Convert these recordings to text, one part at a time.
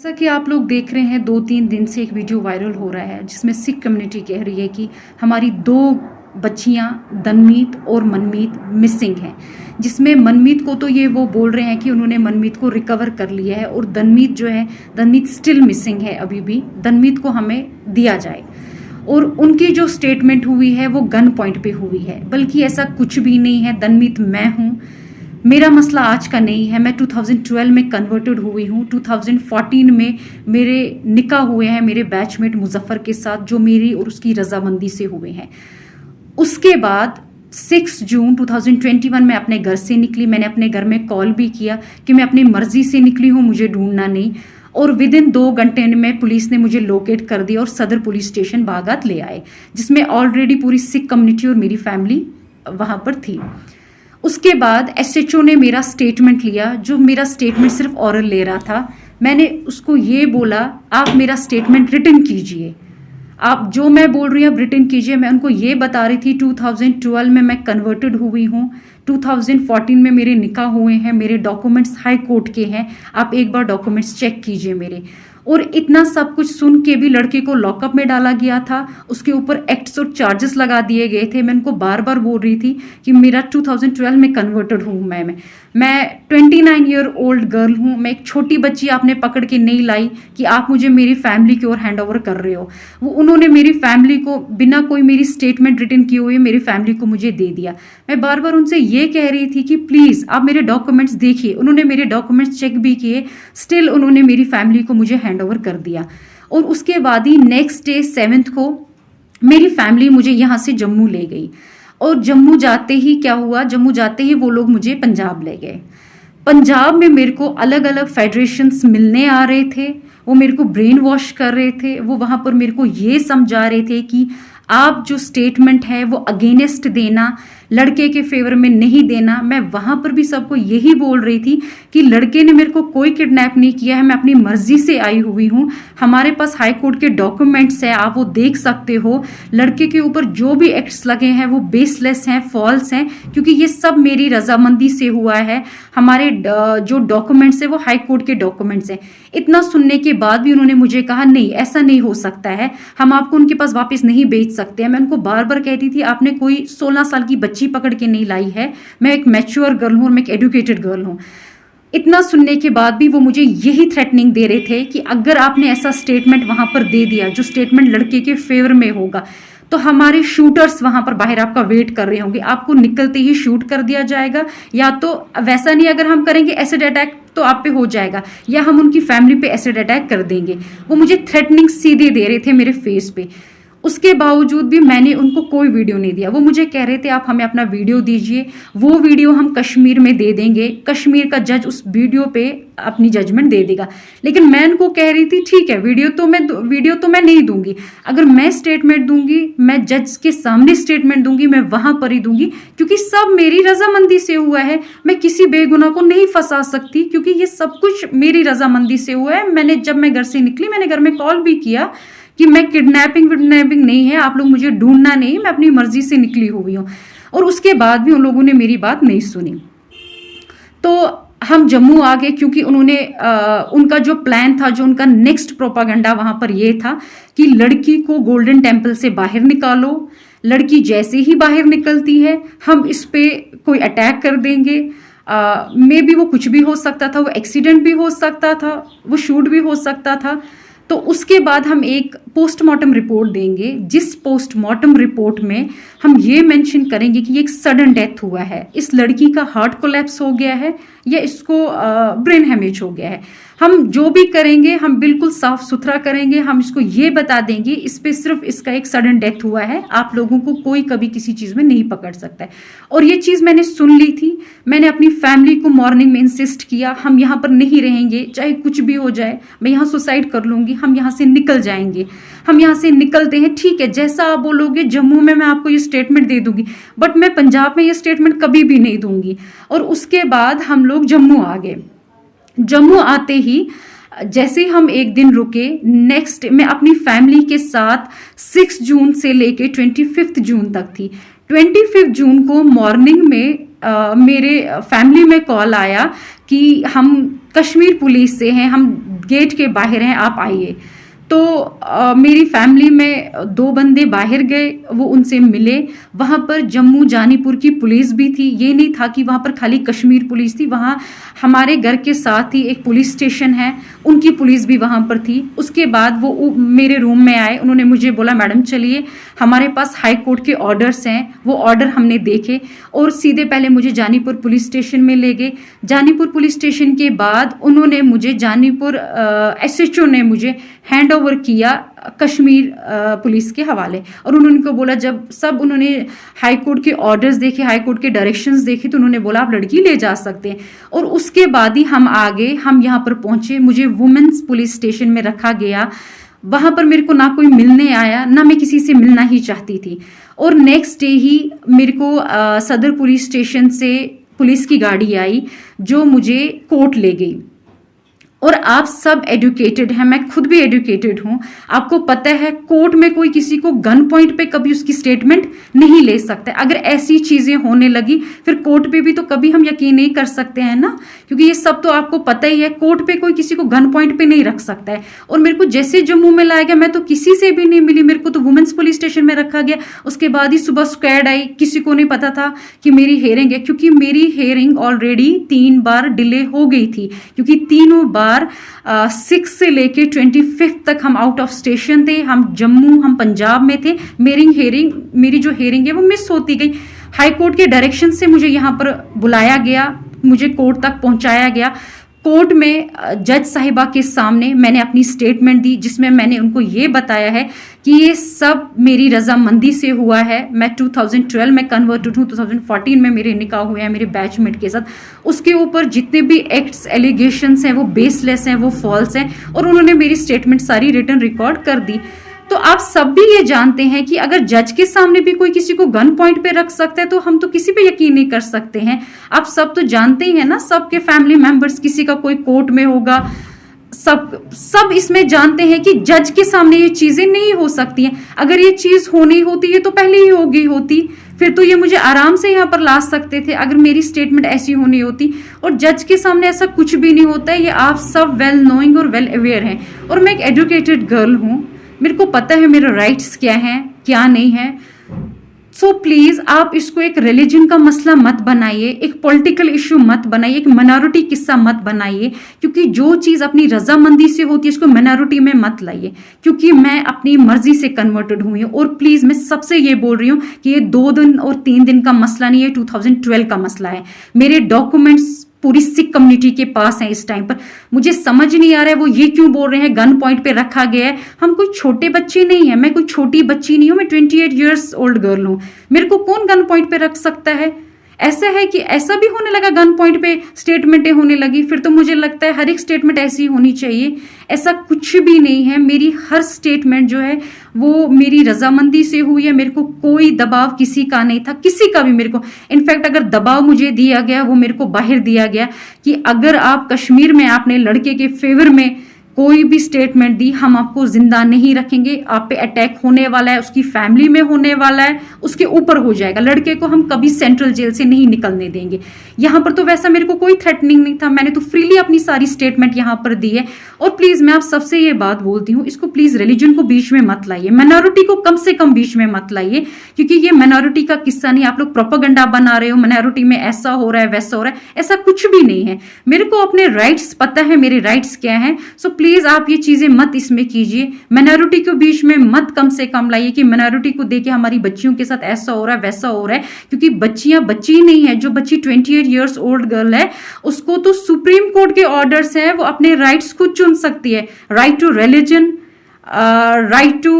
जैसा कि आप लोग देख रहे हैं 2-3 दिन से एक वीडियो वायरल हो रहा है जिसमें सिख कम्युनिटी कह रही है कि हमारी 2 बच्चियां दनमीत और मनमीत मिसिंग हैं। जिसमें मनमीत को तो ये वो बोल रहे हैं कि उन्होंने मनमीत को रिकवर कर लिया है और दनमीत जो है दनमीत स्टिल मिसिंग है। अभी भी दनमीत को हमें दिया जाए। और उनकी जो स्टेटमेंट हुई है वो गन पॉइंट पे हुई है, बल्कि ऐसा कुछ भी नहीं है। दनमीत मैं हूँ, मेरा मसला आज का नहीं है। मैं 2012 में कन्वर्टेड हुई हूँ। 2014 में मेरे निकाह हुए हैं मेरे बैचमेट मुजफ्फर के साथ, जो मेरी और उसकी रजामंदी से हुए हैं। उसके बाद 6 जून 2021 में अपने घर से निकली। मैंने अपने घर में कॉल भी किया कि मैं अपनी मर्जी से निकली हूँ, मुझे ढूंढना नहीं। और विद इन 2 घंटे में पुलिस ने मुझे लोकेट कर दिया और सदर पुलिस स्टेशन बागात ले आए, जिसमें ऑलरेडी पूरी सिख कम्युनिटी और मेरी फैमिली वहां पर थी। उसके बाद एसएचओ ने मेरा स्टेटमेंट लिया, जो मेरा स्टेटमेंट सिर्फ ऑरल ले रहा था। मैंने उसको ये बोला, आप मेरा स्टेटमेंट रिटन कीजिए, आप जो मैं बोल रही हूँ आप रिटन कीजिए। मैं उनको ये बता रही थी 2012 में मैं कन्वर्टेड हुई हूँ, 2014 में मेरे निकाह हुए हैं, मेरे डॉक्यूमेंट्स हाई कोर्ट के हैं, आप एक बार डॉक्यूमेंट्स चेक कीजिए मेरे। और इतना सब कुछ सुन के भी लड़के को लॉकअप में डाला गया था, उसके ऊपर एक्ट्स और चार्जेस लगा दिए गए थे। मैं उनको बार बार बोल रही थी कि मेरा 2012 में कन्वर्टेड हूँ मैं 29 ईयर ओल्ड गर्ल हूँ। मैं एक छोटी बच्ची आपने पकड़ के नहीं लाई कि आप मुझे मेरी फैमिली की ओर हैंड ओवर कर रहे हो। वो उन्होंने मेरी फैमिली को बिना कोई मेरी स्टेटमेंट रिटन किए हुए मेरी फैमिली को मुझे दे दिया। मैं बार बार उनसे ये कह रही थी कि प्लीज़ आप मेरे डॉक्यूमेंट्स देखिए। उन्होंने मेरे डॉक्यूमेंट्स चेक भी किए, स्टिल उन्होंने मेरी फैमिली को मुझे हैंड ओवर कर दिया। और उसके बाद ही नेक्स्ट डे 7 को मेरी फैमिली मुझे यहाँ से जम्मू ले गई। और जम्मू जाते ही क्या हुआ, जम्मू जाते ही वो लोग मुझे पंजाब ले गए। पंजाब में मेरे को अलग अलग फेडरेशंस मिलने आ रहे थे, वो मेरे को ब्रेन वॉश कर रहे थे। वो वहाँ पर मेरे को ये समझा रहे थे कि आप जो स्टेटमेंट है वो अगेंस्ट देना, लड़के के फेवर में नहीं देना। मैं वहाँ पर भी सबको यही बोल रही थी कि लड़के ने मेरे को कोई किडनैप नहीं किया है, मैं अपनी मर्जी से आई हुई हूँ। हमारे पास हाई कोर्ट के डॉक्यूमेंट्स है, आप वो देख सकते हो। लड़के के ऊपर जो भी एक्ट्स लगे हैं वो बेसलेस हैं, फॉल्स हैं, क्योंकि ये सब मेरी रजामंदी से हुआ है। हमारे जो डॉक्यूमेंट्स है वो हाई कोर्ट के डॉक्यूमेंट्स हैं। इतना सुनने के बाद भी उन्होंने मुझे कहा नहीं, ऐसा नहीं हो सकता है, हम आपको उनके पास वापस नहीं भेज सकते हैं। मैं उनको बार बार कहती थी आपने कोई 16 साल की बच्ची पकड़ के नहीं लाई है, मैं एक मैच्योर गर्ल हूँ और मैं एक एजुकेटेड गर्ल हूँ। इतना सुनने के बाद भी वो मुझे यही थ्रेटनिंग दे रहे थे कि अगर आपने ऐसा स्टेटमेंट वहां पर दे दिया जो स्टेटमेंट लड़के के फेवर में होगा, तो हमारे शूटर्स वहां पर बाहर आपका वेट कर रहे होंगे, आपको निकलते ही शूट कर दिया जाएगा, या तो वैसा नहीं अगर हम करेंगे एसिड अटैक तो आप पे हो जाएगा, या हम उनकी फैमिली पे एसिड अटैक कर देंगे। वो मुझे थ्रेटनिंग सीधे दे रहे थे मेरे फेस पे। उसके बावजूद भी मैंने उनको कोई वीडियो नहीं दिया। वो मुझे कह रहे थे आप हमें अपना वीडियो दीजिए, वो वीडियो हम कश्मीर में दे देंगे, कश्मीर का जज उस वीडियो पे अपनी जजमेंट दे देगा। लेकिन मैं उनको कह रही थी ठीक है, वीडियो तो मैं नहीं दूंगी। अगर मैं स्टेटमेंट दूंगी, मैं जज के सामने स्टेटमेंट दूंगी, मैं वहां पर ही दूंगी, क्योंकि सब मेरी रजामंदी से हुआ है। मैं किसी बेगुनाह को नहीं फंसा सकती, क्योंकि ये सब कुछ मेरी रजामंदी से हुआ है। जब मैं घर से निकली, मैंने घर में कॉल भी किया कि मैं किडनैपिंग नहीं है, आप लोग मुझे ढूंढना नहीं, मैं अपनी मर्जी से निकली हुई हूँ। और उसके बाद भी उन लोगों ने मेरी बात नहीं सुनी। तो हम जम्मू आ गए, क्योंकि उन्होंने उनका जो प्लान था, जो उनका नेक्स्ट प्रोपागेंडा वहां पर ये था कि लड़की को गोल्डन टेम्पल से बाहर निकालो। लड़की जैसे ही बाहर निकलती है हम इस पे कोई अटैक कर देंगे। मे बी वो कुछ भी हो सकता था, वो एक्सीडेंट भी हो सकता था, वो शूट भी हो सकता था। तो उसके बाद हम एक पोस्टमार्टम रिपोर्ट देंगे, जिस पोस्टमार्टम रिपोर्ट में हम ये मेंशन करेंगे कि ये एक सडन डेथ हुआ है, इस लड़की का हार्ट कोलैप्स हो गया है या इसको ब्रेन हेमेज हो गया है। हम जो भी करेंगे हम बिल्कुल साफ सुथरा करेंगे। हम इसको ये बता देंगे इस पे सिर्फ इसका एक सडन डेथ हुआ है, आप लोगों को कोई कभी किसी चीज़ में नहीं पकड़ सकता है। और ये चीज़ मैंने सुन ली थी। मैंने अपनी फैमिली को मॉर्निंग में इंसिस्ट किया हम यहाँ पर नहीं रहेंगे, चाहे कुछ भी हो जाए, मैं यहाँ सुसाइड कर लूँगी, हम यहाँ से निकल जाएंगे। हम यहाँ से निकलते हैं, ठीक है, जैसा आप बोलोगे जम्मू में मैं आपको ये स्टेटमेंट दे दूंगी, बट मैं पंजाब में ये स्टेटमेंट कभी भी नहीं दूंगी। और उसके बाद हम लोग जम्मू आ गए। जम्मू आते ही जैसे हम एक दिन रुके, नेक्स्ट मैं अपनी फैमिली के साथ 6 जून से लेके 25 जून तक थी। 25 जून को मॉर्निंग में मेरे फैमिली में कॉल आया कि हम कश्मीर पुलिस से हैं, हम गेट के बाहर हैं, आप आइए। तो मेरी फैमिली में 2 बंदे बाहर गए, वो उनसे मिले। वहाँ पर जम्मू जानीपुर की पुलिस भी थी, ये नहीं था कि वहाँ पर खाली कश्मीर पुलिस थी, वहाँ हमारे घर के साथ ही एक पुलिस स्टेशन है, उनकी पुलिस भी वहाँ पर थी। उसके बाद वो मेरे रूम में आए, उन्होंने मुझे बोला मैडम चलिए, हमारे पास हाई कोर्ट के ऑर्डर्स हैं। वो ऑर्डर हमने देखे और सीधे पहले मुझे जानीपुर पुलिस स्टेशन में ले गए। जानीपुर पुलिस स्टेशन के बाद उन्होंने मुझे जानीपुर SHO ने मुझे हैंड ओवर किया कश्मीर पुलिस के हवाले। और उन्होंने को बोला, जब सब उन्होंने हाई कोर्ट के ऑर्डर्स देखे, हाई कोर्ट के डायरेक्शंस देखे, तो उन्होंने बोला आप लड़की ले जा सकते हैं। और उसके बाद ही हम आगे हम यहाँ पर पहुंचे, मुझे वुमेन्स पुलिस स्टेशन में रखा गया। वहाँ पर मेरे को ना कोई मिलने आया, ना मैं किसी से मिलना ही चाहती थी। और नेक्स्ट डे ही मेरे को सदर पुलिस स्टेशन से पुलिस की गाड़ी आई जो मुझे कोर्ट ले गई। और आप सब एजुकेटेड हैं, मैं खुद भी एजुकेटेड हूं, आपको पता है कोर्ट में कोई किसी को गन पॉइंट पे कभी उसकी स्टेटमेंट नहीं ले सकता। अगर ऐसी चीजें होने लगी फिर कोर्ट पे भी तो कभी हम यकीन नहीं कर सकते हैं ना, क्योंकि ये सब तो आपको पता ही है, कोर्ट पे कोई किसी को गन पॉइंट पे नहीं रख सकता है। और मेरे को जैसे जम्मू में लाया गया, मैं तो किसी से भी नहीं मिली, मेरे को तो वुमेन्स पुलिस स्टेशन में रखा गया। उसके बाद ही सुबह स्क्वाड आई, किसी को नहीं पता था कि मेरी हेयरिंग है, क्योंकि मेरी हेयरिंग ऑलरेडी 3 बार डिले हो गई थी, क्योंकि तीनों बार 6 से लेके 25 तक हम आउट ऑफ स्टेशन थे, हम जम्मू, हम पंजाब में थे। मेरी जो हेयरिंग है वो मिस होती गई। हाई कोर्ट के डायरेक्शन से मुझे यहाँ पर बुलाया गया, मुझे कोर्ट तक पहुंचाया गया। कोर्ट में जज साहिबा के सामने मैंने अपनी स्टेटमेंट दी, जिसमें मैंने उनको ये बताया है कि ये सब मेरी रजामंदी से हुआ है। मैं 2012 में कन्वर्टेड हूँ, 2014 में मेरे निकाह हुए हैं मेरे बैचमेट के साथ। उसके ऊपर जितने भी एक्ट्स एलिगेशंस हैं वो बेसलेस हैं, वो फॉल्स हैं। और उन्होंने मेरी स्टेटमेंट सारी रिटन रिकॉर्ड कर दी। तो आप सब भी ये जानते हैं कि अगर जज के सामने भी कोई किसी को गन पॉइंट पे रख सकता है तो हम तो किसी पे यकीन नहीं कर सकते हैं। आप सब तो जानते ही हैं ना, सबके फैमिली मेंबर्स किसी का कोई कोर्ट में होगा, सब इसमें जानते हैं कि जज के सामने ये चीजें नहीं हो सकती हैं। अगर ये चीज होनी होती है तो पहले ही हो गई होती, फिर तो ये मुझे आराम से यहाँ पर ला सकते थे अगर मेरी स्टेटमेंट ऐसी होनी होती। और जज के सामने ऐसा कुछ भी नहीं होता है, ये आप सब वेल नोइंग और वेल अवेयर हैं। और मैं एक एजुकेटेड गर्ल हूँ, मेरे को पता है मेरे राइट्स क्या हैं क्या नहीं है। सो प्लीज आप इसको एक रिलीजन का मसला मत बनाइए, एक पॉलिटिकल इशू मत बनाइए, एक माइनॉरिटी किस्सा मत बनाइए, क्योंकि जो चीज अपनी रजामंदी से होती है उसको माइनॉरिटी में मत लाइए। क्योंकि मैं अपनी मर्जी से कन्वर्टेड हुई हूँ। और प्लीज मैं सबसे ये बोल रही हूँ कि ये 2 दिन और 3 दिन का मसला नहीं है, 2012 का मसला है। मेरे डॉक्यूमेंट्स पूरी सिख कम्युनिटी के पास है इस टाइम पर। मुझे समझ नहीं आ रहा है वो ये क्यों बोल रहे हैं गन पॉइंट पे रखा गया है। हम कोई छोटे बच्चे नहीं है, मैं कोई छोटी बच्ची नहीं हूं, मैं 28 ईयर्स ओल्ड गर्ल हूं। मेरे को कौन गन पॉइंट पे रख सकता है? ऐसा है कि ऐसा भी होने लगा, गन पॉइंट पे स्टेटमेंटें होने लगी, फिर तो मुझे लगता है हर एक स्टेटमेंट ऐसी होनी चाहिए। ऐसा कुछ भी नहीं है, मेरी हर स्टेटमेंट जो है वो मेरी रजामंदी से हुई है। मेरे को कोई दबाव किसी का नहीं था, किसी का भी मेरे को। इनफैक्ट अगर दबाव मुझे दिया गया वो मेरे को बाहर दिया गया कि अगर आप कश्मीर में आपने लड़के के फेवर में कोई भी स्टेटमेंट दी, हम आपको जिंदा नहीं रखेंगे, आप पे अटैक होने वाला है, उसकी फैमिली में होने वाला है, उसके ऊपर हो जाएगा। लड़के को हम कभी सेंट्रल जेल से नहीं निकलने देंगे। यहाँ पर तो वैसा मेरे को कोई थ्रेटनिंग नहीं था, मैंने तो फ्रीली अपनी सारी स्टेटमेंट यहाँ पर दी है। और प्लीज मैं आप सबसे ये बात बोलती हूँ, इसको प्लीज रिलीजन को बीच में मत लाइए, माइनॉरिटी को कम से कम बीच में मत लाइए, क्योंकि ये माइनॉरिटी का किस्सा नहीं। आप लोग प्रोपेगेंडा बना रहे हो, माइनॉरिटी में ऐसा हो रहा है वैसा हो रहा है, ऐसा कुछ भी नहीं है। मेरे को अपने राइट्स पता है, मेरे राइट्स क्या हैं। सो प्लीज आप ये चीजें मत इसमें कीजिए, माइनॉरिटी को बीच में मत कम से कम लाइए कि माइनॉरिटी को देके हमारी बच्चियों के साथ ऐसा हो रहा है वैसा हो रहा है। क्योंकि बच्चियां बच्ची नहीं है, जो बच्ची 28 ईयर्स ओल्ड गर्ल है उसको तो सुप्रीम कोर्ट के ऑर्डर्स हैं, वो अपने राइट्स खुद चुन सकती है। Right to religion, right to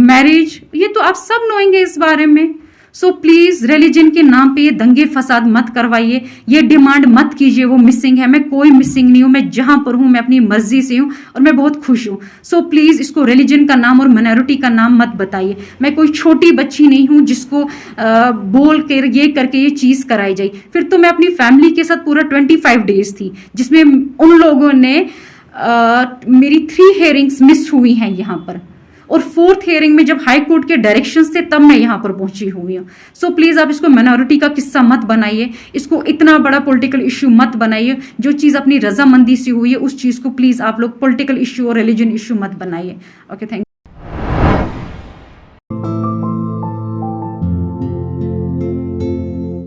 marriage, ये तो आप सब नोएंगे इस बारे में। सो प्लीज रिलीजन के नाम पे ये दंगे फसाद मत करवाइए, ये डिमांड मत कीजिए वो मिसिंग है। मैं कोई मिसिंग नहीं हूं, मैं जहां पर हूं मैं अपनी मर्जी से हूं और मैं बहुत खुश हूं। सो प्लीज इसको रिलीजन का नाम और माइनॉरिटी का नाम मत बताइए। मैं कोई छोटी बच्ची नहीं हूं जिसको बोल कर ये करके ये चीज कराई जाए। फिर तो मैं अपनी फैमिली के साथ पूरा 25 डेज थी, जिसमें उन लोगों ने मेरी 3 हेयरिंग्स मिस हुई हैं यहाँ पर। और फोर्थ हियरिंग में जब हाई कोर्ट के डायरेक्शन से तब मैं यहाँ पर पहुंची हुई हूँ। सो प्लीज आप इसको माइनॉरिटी का किस्सा मत बनाइए, इसको इतना बड़ा पॉलिटिकल इश्यू मत बनाइए। जो चीज अपनी रजामंदी से हुई है उस चीज को प्लीज आप लोग पॉलिटिकल इश्यू और रिलीजन इश्यू मत बनाइए। Okay, thank